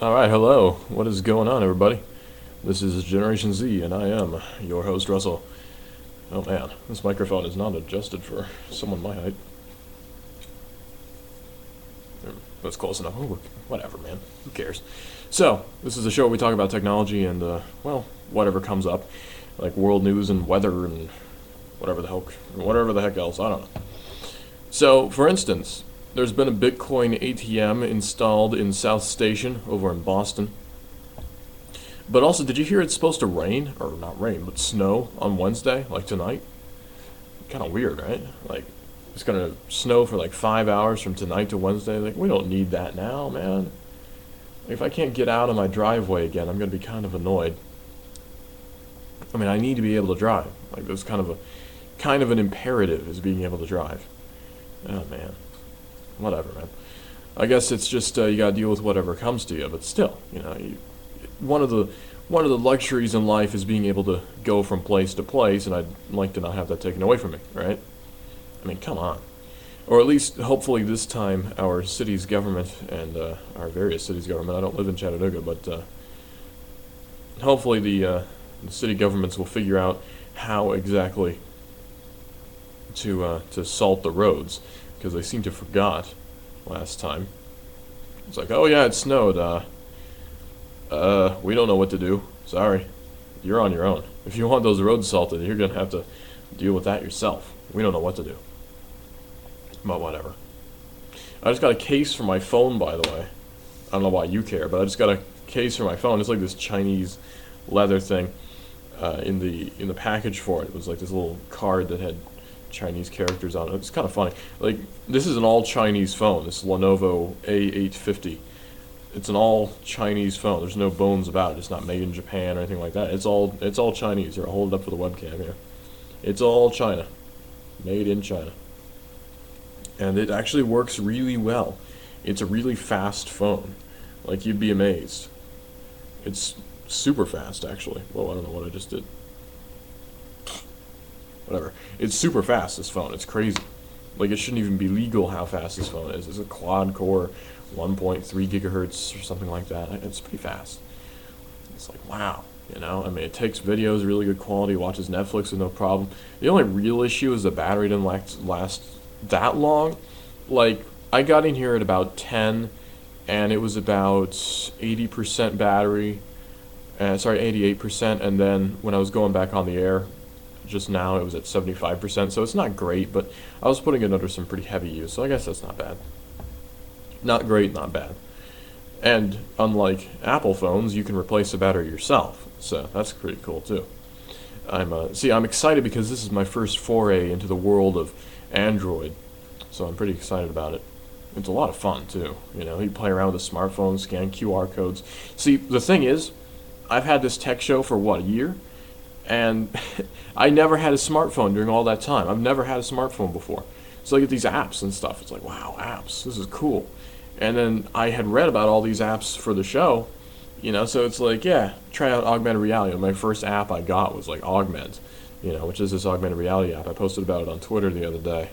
Alright, hello. What is going on, everybody? This is Generation Z, and I am your host, Russell. Oh man, this microphone is not adjusted for someone my height. That's close enough. Oh, whatever, man. Who cares? So, this is a show where we talk about technology and, well, whatever comes up. Like world news and weather and whatever the heck else. I don't know. So, for instance, there's been a Bitcoin ATM installed in South Station over in Boston. But also, did you hear it's supposed to rain? Or not rain, but snow on Wednesday, like tonight? Kind of weird, right? Like, it's going to snow for like 5 hours from tonight to Wednesday. Like, we don't need that now, man. If I can't get out of my driveway again, I'm going to be kind of annoyed. I mean, I need to be able to drive. Like, there's kind of an imperative is being able to drive. Oh, man. Whatever, man. I guess it's just you gotta deal with whatever comes to you. But still, one of the luxuries in life is being able to go from place to place, and I'd like to not have that taken away from me, right? I mean, come on. Or at least, hopefully, this time our city's government and our various cities' government. I don't live in Chattanooga, but hopefully the city governments will figure out how exactly to salt the roads, because they seem to forgot last time. It's like, oh yeah, it snowed. We don't know what to do. Sorry, you're on your own. If you want those roads salted, you're gonna have to deal with that yourself. We don't know what to do. But whatever. I just got a case for my phone, by the way. I don't know why you care, but I just got a case for my phone. It's like this Chinese leather thing in the package for it. It was like this little card that had Chinese characters on it. It's kind of funny. Like, this is an all Chinese phone. This Lenovo A850. It's an all Chinese phone. There's no bones about it. It's not made in Japan or anything like that. It's all Chinese. Here, I'll hold it up for the webcam here. It's all China. Made in China. And it actually works really well. It's a really fast phone. Like, you'd be amazed. It's super fast, actually. Whoa, I don't know what I just did. Whatever. It's super fast, this phone. It's crazy. Like, it shouldn't even be legal how fast this phone is. It's a quad-core 1.3 gigahertz or something like that. It's pretty fast. It's like, wow. I mean, it takes videos, really good quality, watches Netflix with no problem. The only real issue is the battery didn't last that long. Like, I got in here at about 10, and it was about 80% battery. 88%, and then when I was going back on the air, just now it was at 75%, so it's not great, but I was putting it under some pretty heavy use, so I guess that's not bad. Not great, not bad. And unlike Apple phones, you can replace the battery yourself, so that's pretty cool too. I'm excited because this is my first foray into the world of Android, so I'm pretty excited about it. It's a lot of fun too, you play around with a smartphone, scan QR codes. See, the thing is, I've had this tech show for a year? And I never had a smartphone during all that time. I've never had a smartphone before. So I get these apps and stuff. It's like, wow, apps, this is cool. And then I had read about all these apps for the show, so it's like, yeah, try out augmented reality. My first app I got was like Augment, which is this augmented reality app. I posted about it on Twitter the other day,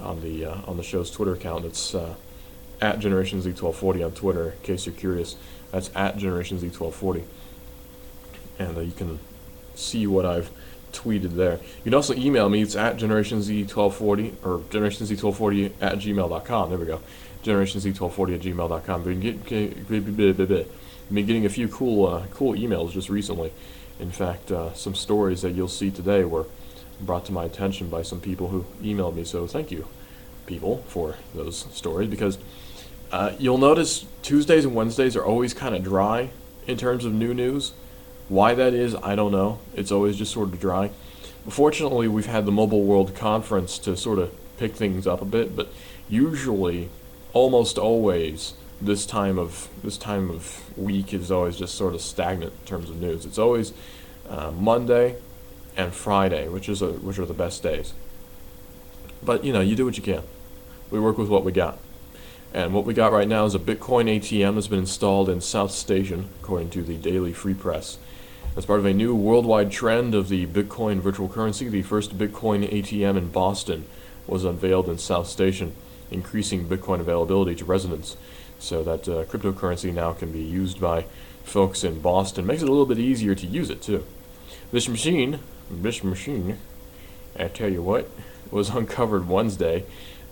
on the show's Twitter account. It's at Generation Z1240 on Twitter, in case you're curious. That's at Generation Z1240. And you can see what I've tweeted there. You can also email me. It's at GenerationZ1240 or GenerationZ1240 at gmail.com. There we go. GenerationZ1240 at gmail.com. I've been getting a few cool emails just recently. In fact, some stories that you'll see today were brought to my attention by some people who emailed me. So thank you, people, for those stories, because you'll notice Tuesdays and Wednesdays are always kind of dry in terms of new news. Why that is, I don't know. It's always just sort of dry. Fortunately, we've had the Mobile World Conference to sort of pick things up a bit, but usually, almost always, this time of week is always just sort of stagnant in terms of news. It's always Monday and Friday, which are the best days. But you do what you can. We work with what we got. And what we got right now is a Bitcoin ATM that's been installed in South Station, according to the Daily Free Press. As part of a new worldwide trend of the Bitcoin virtual currency, the first Bitcoin ATM in Boston was unveiled in South Station, increasing Bitcoin availability to residents. So that cryptocurrency now can be used by folks in Boston. Makes it a little bit easier to use it too. This machine, I tell you what, was uncovered Wednesday.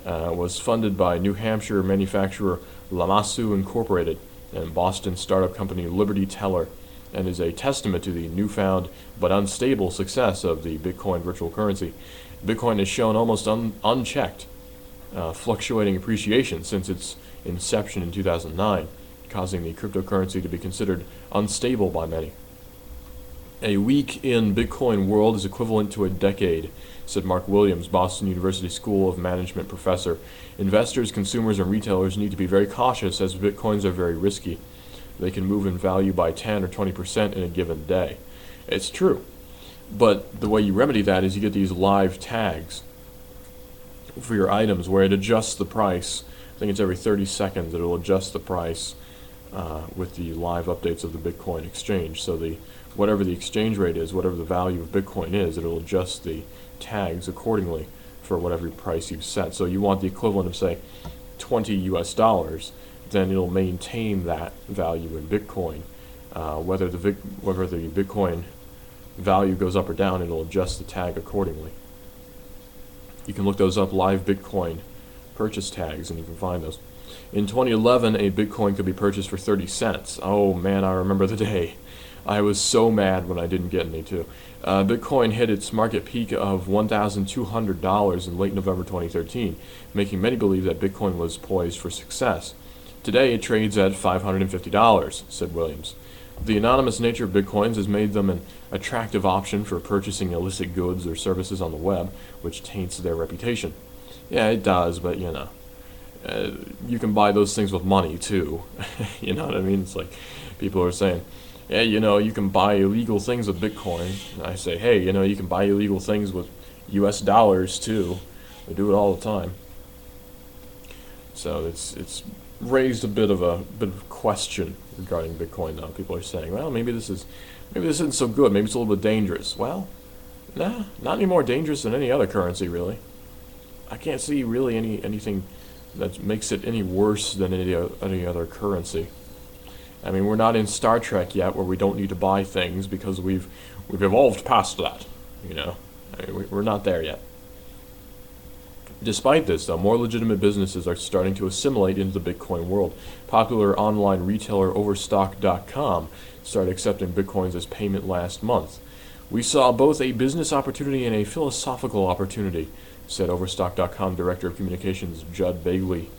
Was funded by New Hampshire manufacturer Lamasu Incorporated and Boston startup company Liberty Teller, and is a testament to the newfound but unstable success of the Bitcoin virtual currency. Bitcoin has shown almost unchecked fluctuating appreciation since its inception in 2009, causing the cryptocurrency to be considered unstable by many. A week in Bitcoin world is equivalent to a decade, said Mark Williams, Boston University School of Management professor. Investors, consumers, and retailers need to be very cautious as Bitcoins are very risky. They can move in value by 10 or 20% in a given day. It's true. But the way you remedy that is you get these live tags for your items where it adjusts the price. I think it's every 30 seconds it'll adjust the price with the live updates of the Bitcoin exchange. So whatever the exchange rate is, whatever the value of Bitcoin is, it'll adjust the tags accordingly for whatever price you've set. So you want the equivalent of, say, $20 US, then it'll maintain that value in Bitcoin. Whether the Bitcoin value goes up or down, it'll adjust the tag accordingly. You can look those up, live Bitcoin purchase tags, and you can find those. In 2011, a Bitcoin could be purchased for 30 cents. Oh man, I remember the day. I was so mad when I didn't get any too. Bitcoin hit its market peak of $1,200 in late November 2013, making many believe that Bitcoin was poised for success. Today it trades at $550, said Williams. The anonymous nature of Bitcoins has made them an attractive option for purchasing illicit goods or services on the web, which taints their reputation. Yeah, it does, but you can buy those things with money too. You know what I mean? It's like people are saying, yeah, you can buy illegal things with Bitcoin. And I say, hey, you can buy illegal things with US dollars too. They do it all the time. So it's raised a bit of question regarding Bitcoin now. People are saying, well, maybe this isn't so good. Maybe it's a little bit dangerous. Well, nah, not any more dangerous than any other currency, really. I can't see really anything that makes it any worse than any other currency. I mean, we're not in Star Trek yet, where we don't need to buy things because we've evolved past that. I mean, we're not there yet. Despite this, though, more legitimate businesses are starting to assimilate into the Bitcoin world. Popular online retailer Overstock.com started accepting Bitcoins as payment last month. We saw both a business opportunity and a philosophical opportunity, said Overstock.com Director of Communications Judd Bagley.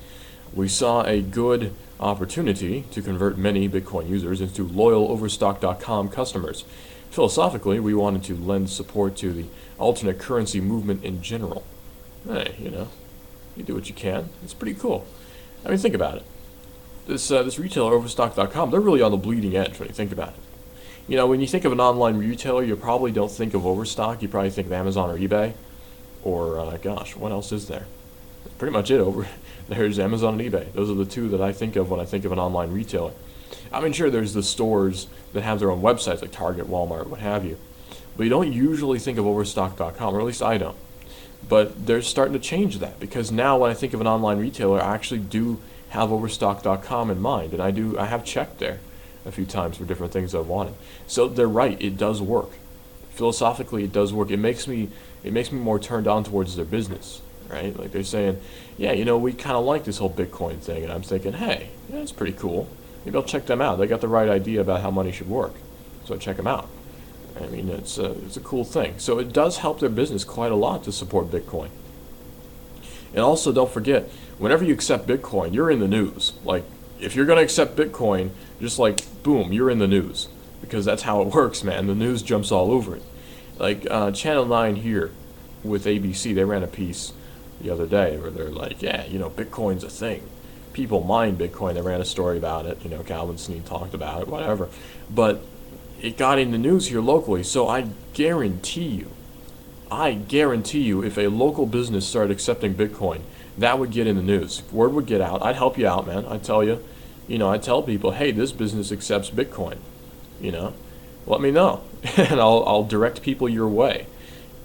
We saw a good opportunity to convert many Bitcoin users into loyal Overstock.com customers. Philosophically, we wanted to lend support to the alternate currency movement in general. Hey, you do what you can. It's pretty cool. I mean, think about it. This retailer, Overstock.com, they're really on the bleeding edge when you think about it. When you think of an online retailer, you probably don't think of Overstock. You probably think of Amazon or eBay. Or, what else is there? That's pretty much it. There's Amazon and eBay. Those are the two that I think of when I think of an online retailer. I mean, sure, there's the stores that have their own websites, like Target, Walmart, what have you. But you don't usually think of Overstock.com, or at least I don't. But they're starting to change that, because now when I think of an online retailer, I actually do have Overstock.com in mind, and I have checked there a few times for different things I've wanted. So they're right, it does work. Philosophically, it does work. It makes me more turned on towards their business, right? Like they're saying, yeah, we kind of like this whole Bitcoin thing, and I'm thinking, hey, yeah, that's pretty cool. Maybe I'll check them out. They got the right idea about how money should work, so I check them out. I mean, it's a cool thing. So it does help their business quite a lot to support Bitcoin. And also, don't forget, whenever you accept Bitcoin, you're in the news. Like, if you're going to accept Bitcoin, just like, boom, you're in the news. Because that's how it works, man. The news jumps all over it. Like, Channel 9 here with ABC, they ran a piece the other day where they're like, yeah, Bitcoin's a thing. People mine Bitcoin. They ran a story about it. Calvin Sneed talked about it, whatever. But it got in the news here locally, so I guarantee you, if a local business started accepting Bitcoin, that would get in the news. Word would get out. I'd help you out, man. I'd tell you, I'd tell people, hey, this business accepts Bitcoin. Let me know, and I'll direct people your way,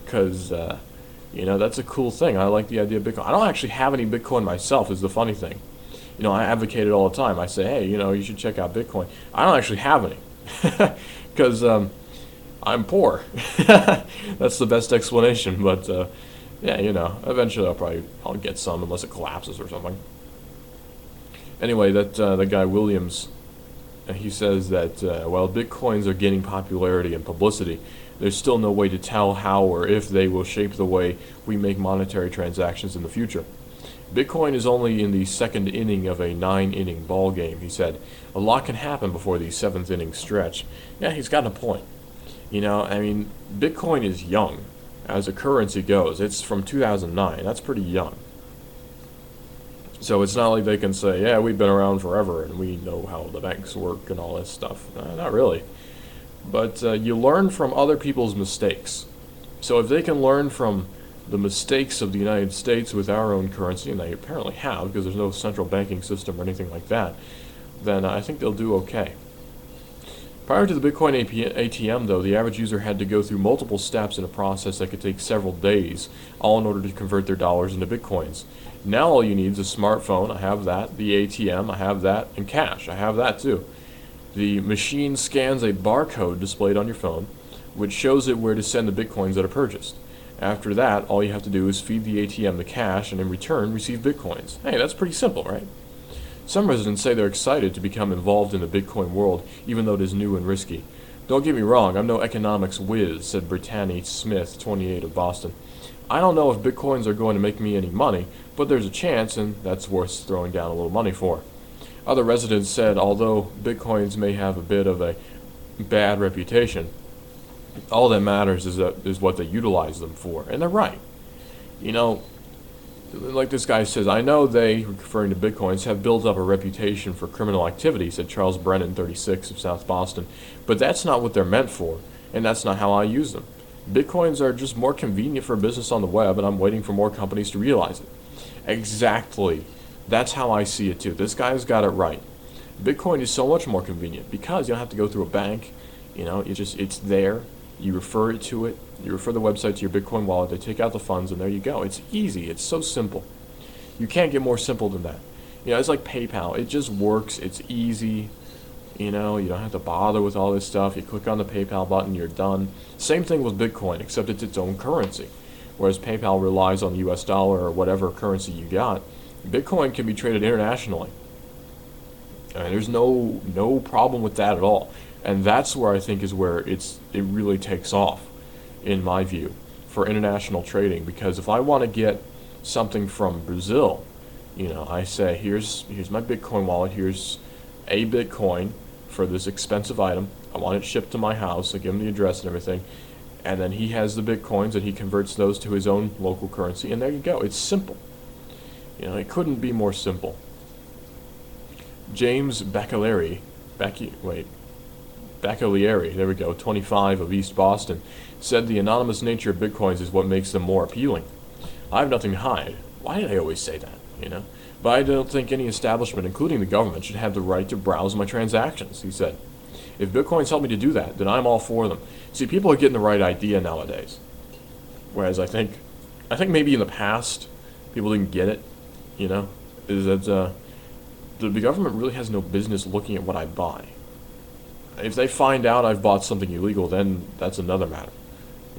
because that's a cool thing. I like the idea of Bitcoin. I don't actually have any Bitcoin myself, is the funny thing. I advocate it all the time. I say, hey, you should check out Bitcoin. I don't actually have any because I'm poor. That's the best explanation. But yeah, eventually I'll get some unless it collapses or something. Anyway, that the guy Williams, he says that while Bitcoins are gaining popularity and publicity, there's still no way to tell how or if they will shape the way we make monetary transactions in the future. Bitcoin is only in the second inning of a 9-inning ball game, he said. A lot can happen before the seventh inning stretch. Yeah, he's got a point. Bitcoin is young as a currency goes. It's from 2009. That's pretty young. So it's not like they can say, yeah, we've been around forever and we know how the banks work and all this stuff. Not really. But you learn from other people's mistakes. So if they can learn from the mistakes of the United States with our own currency, and they apparently have because there's no central banking system or anything like that, then I think they'll do okay. Prior to the Bitcoin ATM, though, the average user had to go through multiple steps in a process that could take several days, all in order to convert their dollars into Bitcoins. Now all you need is a smartphone, I have that, the ATM, I have that, and cash, I have that too. The machine scans a barcode displayed on your phone, which shows it where to send the Bitcoins that are purchased. After that, all you have to do is feed the ATM the cash and in return receive Bitcoins. Hey, that's pretty simple, right? Some residents say they're excited to become involved in the Bitcoin world, even though it is new and risky. Don't get me wrong, I'm no economics whiz, said Brittany Smith, 28, of Boston. I don't know if Bitcoins are going to make me any money, but there's a chance, and that's worth throwing down a little money for. Other residents said although Bitcoins may have a bit of a bad reputation, all that matters is what they utilize them for. And they're right. Like this guy says, I know they, referring to Bitcoins, have built up a reputation for criminal activity, said Charles Brennan, 36, of South Boston. But that's not what they're meant for, and that's not how I use them. Bitcoins are just more convenient for business on the web, and I'm waiting for more companies to realize it. Exactly. That's how I see it too. This guy's got it right. Bitcoin is so much more convenient because you don't have to go through a bank. It's there. You refer it to it. You refer the website to your Bitcoin wallet. They take out the funds, and there you go. It's easy. It's so simple. You can't get more simple than that. It's like PayPal. It just works. It's easy. You don't have to bother with all this stuff. You click on the PayPal button, you're done. Same thing with Bitcoin, except it's its own currency. Whereas PayPal relies on the US dollar or whatever currency you got, Bitcoin can be traded internationally. There's no problem with that at all. And that's where I think is where it really takes off, in my view, for international trading. Because if I want to get something from Brazil, I say, here's my Bitcoin wallet, here's a Bitcoin for this expensive item. I want it shipped to my house. I give him the address and everything. And then he has the Bitcoins and he converts those to his own local currency. And there you go. It's simple. It couldn't be more simple. James Bacalieri, there we go, 25, of East Boston, said the anonymous nature of Bitcoins is what makes them more appealing. I have nothing to hide. Why do they always say that, But I don't think any establishment, including the government, should have the right to browse my transactions, he said. If Bitcoins help me to do that, then I'm all for them. See, people are getting the right idea nowadays. Whereas I think maybe in the past, people didn't get it, is that the government really has no business looking at what I buy. If they find out I've bought something illegal, then that's another matter,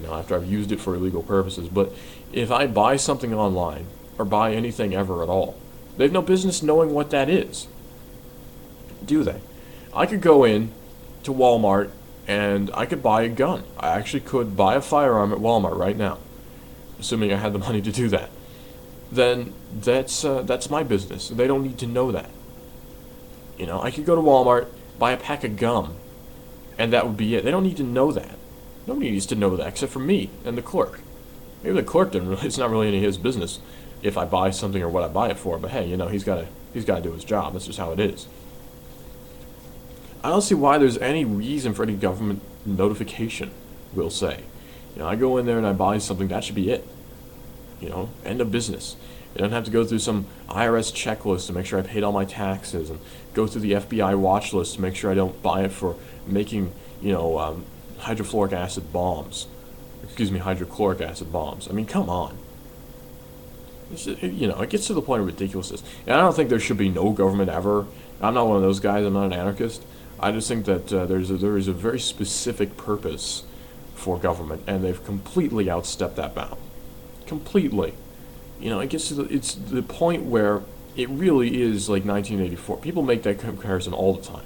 after I've used it for illegal purposes. But if I buy something online, or buy anything ever at all, they have no business knowing what that is, do they? I could go in to Walmart and I could buy a gun. I actually could buy a firearm at Walmart right now, assuming I had the money to do that. Then that's my business. They don't need to know that. I could go to Walmart, buy a pack of gum, and that would be it. They don't need to know that. Nobody needs to know that except for me and the clerk. Maybe the clerk it's not really any of his business if I buy something or what I buy it for, but hey, he's got to do his job. That's just how it is. I don't see why there's any reason for any government notification, we'll say. I go in there and I buy something, that should be it. End of business. I don't have to go through some IRS checklist to make sure I paid all my taxes and go through the FBI watch list to make sure I don't buy it for making, hydrofluoric acid bombs. Hydrochloric acid bombs. Come on. It gets to the point of ridiculousness. And I don't think there should be no government ever. I'm not one of those guys. I'm not an anarchist. I just think that there is a very specific purpose for government, and they've completely outstepped that bound. Completely. It gets to it's the point where it really is like 1984. People make that comparison all the time.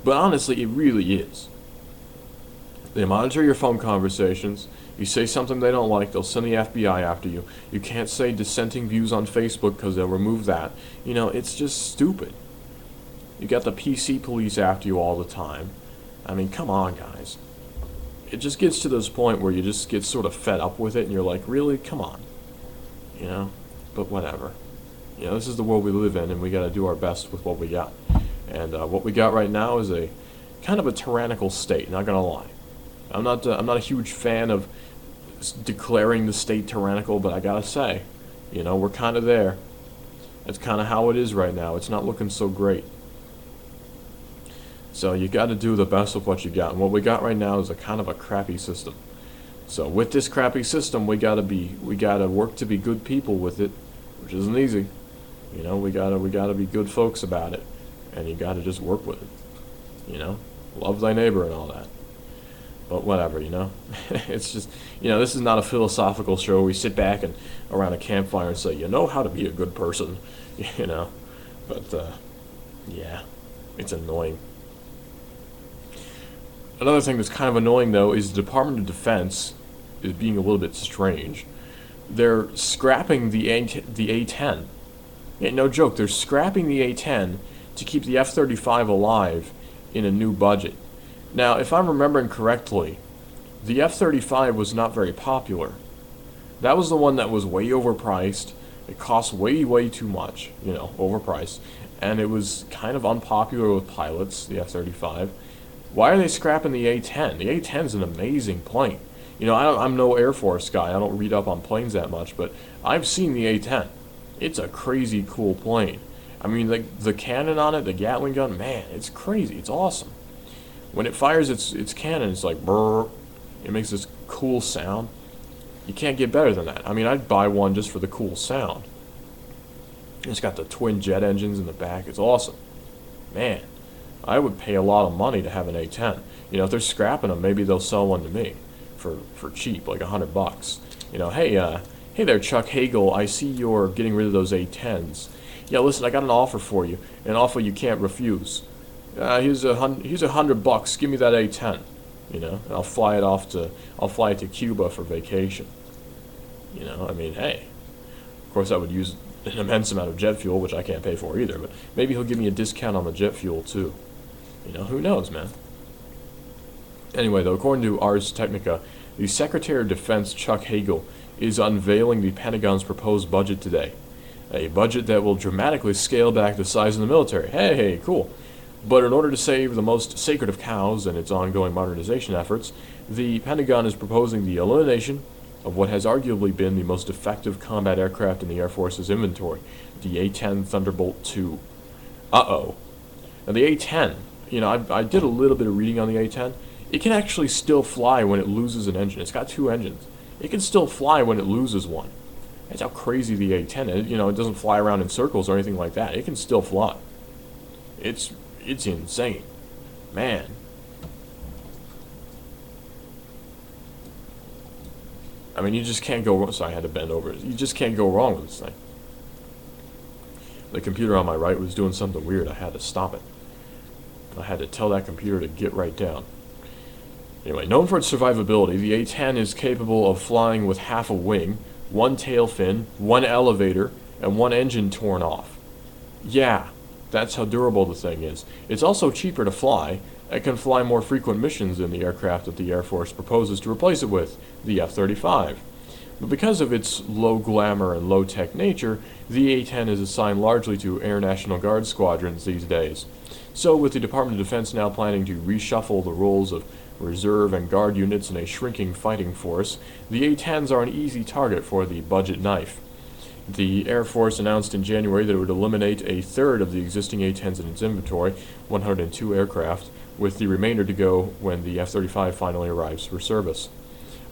But honestly, it really is. They monitor your phone conversations. You say something they don't like, they'll send the FBI after you. You can't say dissenting views on Facebook because they'll remove that. It's just stupid. You got the PC police after you all the time. I mean, come on, guys. It just gets to this point where you just get sort of fed up with it, and you're like, really? Come on. But whatever. This is the world we live in, and we got to do our best with what we got. And what we got right now is a kind of a tyrannical state, not gonna lie. I'm not a huge fan of declaring the state tyrannical, but I gotta say, we're kind of there. It's kind of how it is right now. It's not looking so great. So you got to do the best with what you got, and what we got right now is a kind of a crappy system. So with this crappy system, we gotta work to be good people with it, which isn't easy. We gotta be good folks about it, and you gotta just work with it. Love thy neighbor and all that. But whatever, it's just, this is not a philosophical show where we sit back and around a campfire and say, how to be a good person, But, yeah, it's annoying. Another thing that's kind of annoying, though, is the Department of Defense is being a little bit strange. They're scrapping the A-10. Yeah, no joke, they're scrapping the A-10 to keep the F-35 alive in a new budget. Now, if I'm remembering correctly, the F-35 was not very popular. That was the one that was way overpriced. It cost way, way too much, overpriced. And it was kind of unpopular with pilots, the F-35. Why are they scrapping the A-10? The A-10 is an amazing plane. I'm no Air Force guy. I don't read up on planes that much, but I've seen the A-10. It's a crazy cool plane. I mean, the cannon on it, the Gatling gun, man, it's crazy. It's awesome. When it fires its cannon, it's like brrr. It makes this cool sound. You can't get better than that. I mean, I'd buy one just for the cool sound. It's got the twin jet engines in the back. It's awesome. Man, I would pay a lot of money to have an A-10. If they're scrapping them, maybe they'll sell one to me for cheap, like $100. Hey there, Chuck Hagel. I see you're getting rid of those A-10s. Yeah, listen, I got an offer for you, an offer you can't refuse. Here's $100. Give me that A-10. And I'll fly it to Cuba for vacation. I mean, hey. Of course, I would use an immense amount of jet fuel, which I can't pay for either. But maybe he'll give me a discount on the jet fuel too. Who knows, man. Anyway, though, according to Ars Technica, the Secretary of Defense, Chuck Hagel, is unveiling the Pentagon's proposed budget today. A budget that will dramatically scale back the size of the military. Hey, cool. But in order to save the most sacred of cows and its ongoing modernization efforts, the Pentagon is proposing the elimination of what has arguably been the most effective combat aircraft in the Air Force's inventory, the A-10 Thunderbolt II. Uh-oh. Now the A-10, I did a little bit of reading on the A-10. It can actually still fly when it loses an engine. It's got two engines. It can still fly when it loses one. That's how crazy the A-10 is. It doesn't fly around in circles or anything like that. It can still fly. It's insane. Man. I mean, you just can't go wrong. Sorry, I had to bend over. You just can't go wrong with this thing. The computer on my right was doing something weird. I had to stop it. I had to tell that computer to get right down. Anyway, known for its survivability, the A-10 is capable of flying with half a wing, one tail fin, one elevator, and one engine torn off. Yeah, that's how durable the thing is. It's also cheaper to fly. It can fly more frequent missions than the aircraft that the Air Force proposes to replace it with, the F-35. But because of its low glamour and low-tech nature, the A-10 is assigned largely to Air National Guard squadrons these days. So with the Department of Defense now planning to reshuffle the roles of reserve and guard units in a shrinking fighting force, the A-10s are an easy target for the budget knife. The Air Force announced in January that it would eliminate a third of the existing A-10s in its inventory, 102 aircraft, with the remainder to go when the F-35 finally arrives for service.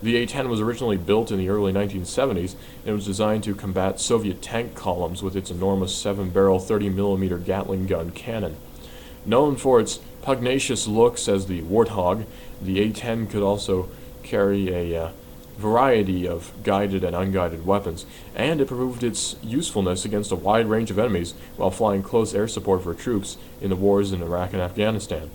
The A-10 was originally built in the early 1970s and was designed to combat Soviet tank columns with its enormous 7-barrel 30mm Gatling gun cannon. Known for its pugnacious looks as the Warthog, the A-10 could also carry a variety of guided and unguided weapons, and it proved its usefulness against a wide range of enemies while flying close air support for troops in the wars in Iraq and Afghanistan.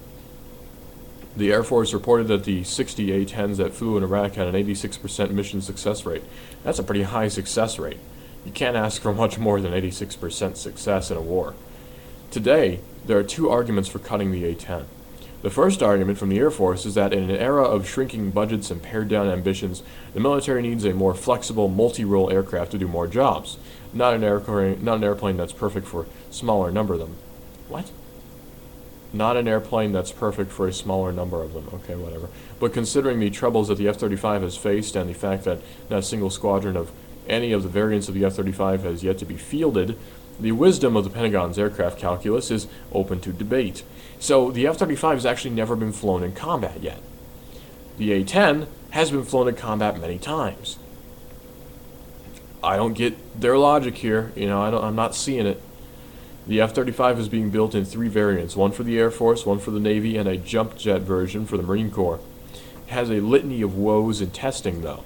The Air Force reported that the 60 A-10s that flew in Iraq had an 86% mission success rate. That's a pretty high success rate. You can't ask for much more than 86% success in a war. Today, there are two arguments for cutting the A-10. The first argument from the Air Force is that in an era of shrinking budgets and pared-down ambitions, the military needs a more flexible, multi-role aircraft to do more jobs, not an airplane that's perfect for a smaller number of them. What? Not an airplane that's perfect for a smaller number of them. Okay, whatever. But considering the troubles that the F-35 has faced and the fact that not a single squadron of any of the variants of the F-35 has yet to be fielded, the wisdom of the Pentagon's aircraft calculus is open to debate. So the F-35 has actually never been flown in combat yet. The A-10 has been flown in combat many times. I don't get their logic here. I'm not seeing it. The F-35 is being built in 3 variants, one for the Air Force, one for the Navy, and a jump jet version for the Marine Corps. It has a litany of woes in testing, though.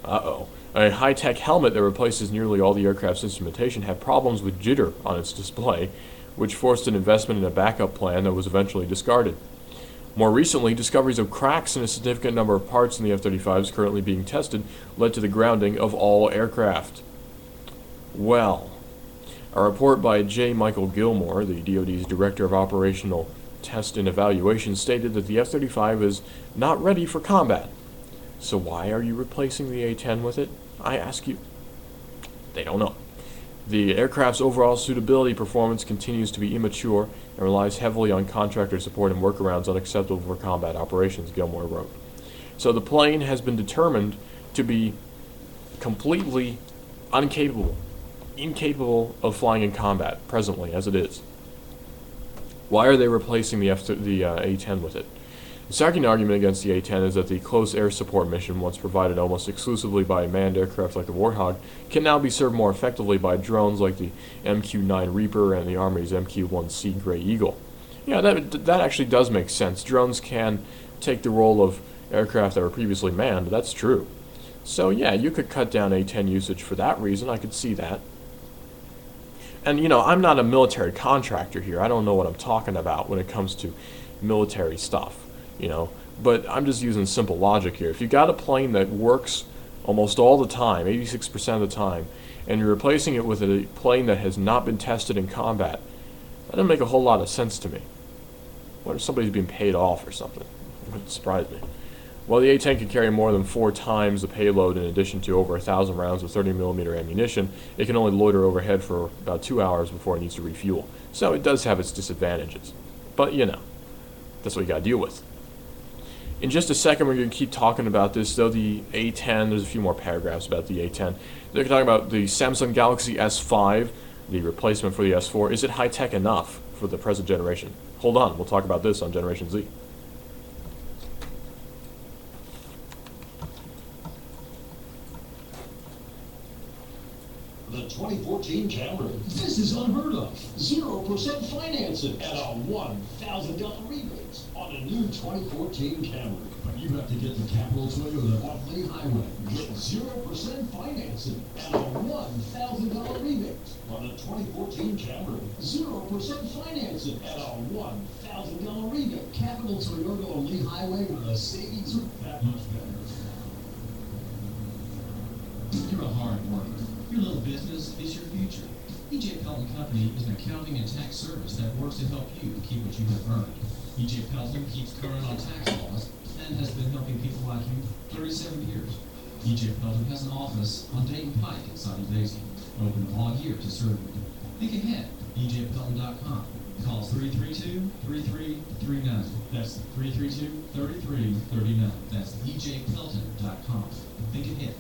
Uh-oh. A high-tech helmet that replaces nearly all the aircraft's instrumentation had problems with jitter on its display, which forced an investment in a backup plan that was eventually discarded. More recently, discoveries of cracks in a significant number of parts in the F-35s currently being tested led to the grounding of all aircraft. Well, a report by J. Michael Gilmore, the DoD's Director of Operational Test and Evaluation, stated that the F-35 is not ready for combat. So why are you replacing the A-10 with it? I ask you. They don't know. The aircraft's overall suitability performance continues to be immature and relies heavily on contractor support and workarounds unacceptable for combat operations, Gilmore wrote. So the plane has been determined to be completely incapable of flying in combat presently as it is. Why are they replacing the A-10 with it? The second argument against the A-10 is that the close air support mission, once provided almost exclusively by manned aircraft like the Warthog, can now be served more effectively by drones like the MQ-9 Reaper and the Army's MQ-1C Gray Eagle. Yeah, that actually does make sense. Drones can take the role of aircraft that were previously manned. That's true. So yeah, you could cut down A-10 usage for that reason. I could see that. And I'm not a military contractor here. I don't know what I'm talking about when it comes to military stuff. But I'm just using simple logic here. If you got a plane that works almost all the time, 86% of the time, and you're replacing it with a plane that has not been tested in combat, that doesn't make a whole lot of sense to me. What if somebody's being paid off or something? It wouldn't surprise me. While the A-10 can carry more than 4 times the payload in addition to over 1,000 rounds of 30mm ammunition, it can only loiter overhead for about 2 hours before it needs to refuel. So it does have its disadvantages. But that's what you gotta deal with. In just a second, we're going to keep talking about this, though the A-10, there's a few more paragraphs about the A-10. They're talking about the Samsung Galaxy S5, the replacement for the S4. Is it high-tech enough for the present generation? Hold on, we'll talk about this on Generation Z. The 2014 Camry. This is unheard of. 0% financing and a $1,000 rebate on a new 2014 Camry. But you have to get to Capital Toyota on Lee Highway. Get 0% financing and a $1,000 rebate on a 2014 Camry. 0% financing and a $1,000 rebate. Capital Toyota on Lee Highway with the savings are that much better. You're a hard worker. Your little business is your future. E.J. Pelton Company is an accounting and tax service that works to help you keep what you have earned. E.J. Pelton keeps current on tax laws and has been helping people like you 37 years. E.J. Pelton has an office on Dayton Pike in Sunny Daisy, open all year to serve you. Think ahead, ejpelton.com. Call 332-3339. That's 332-3339. That's ejpelton.com. Think ahead.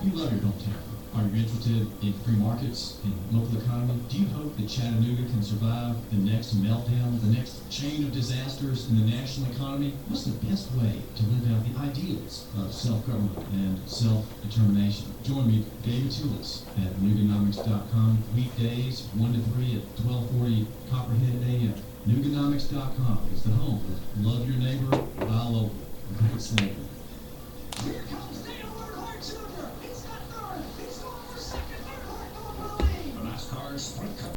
You love your hometown. Are you interested in free markets and local economy? Do you hope that Chattanooga can survive the next meltdown, the next chain of disasters in the national economy? What's the best way to live out the ideals of self-government and self-determination? Join me, David Tulis, at Nuganomics.com, weekdays 1 to 3 at 1240 Copperhead AM. Nuganomics.com is the home of Love Your Neighbor, Buy Local. Great slogan.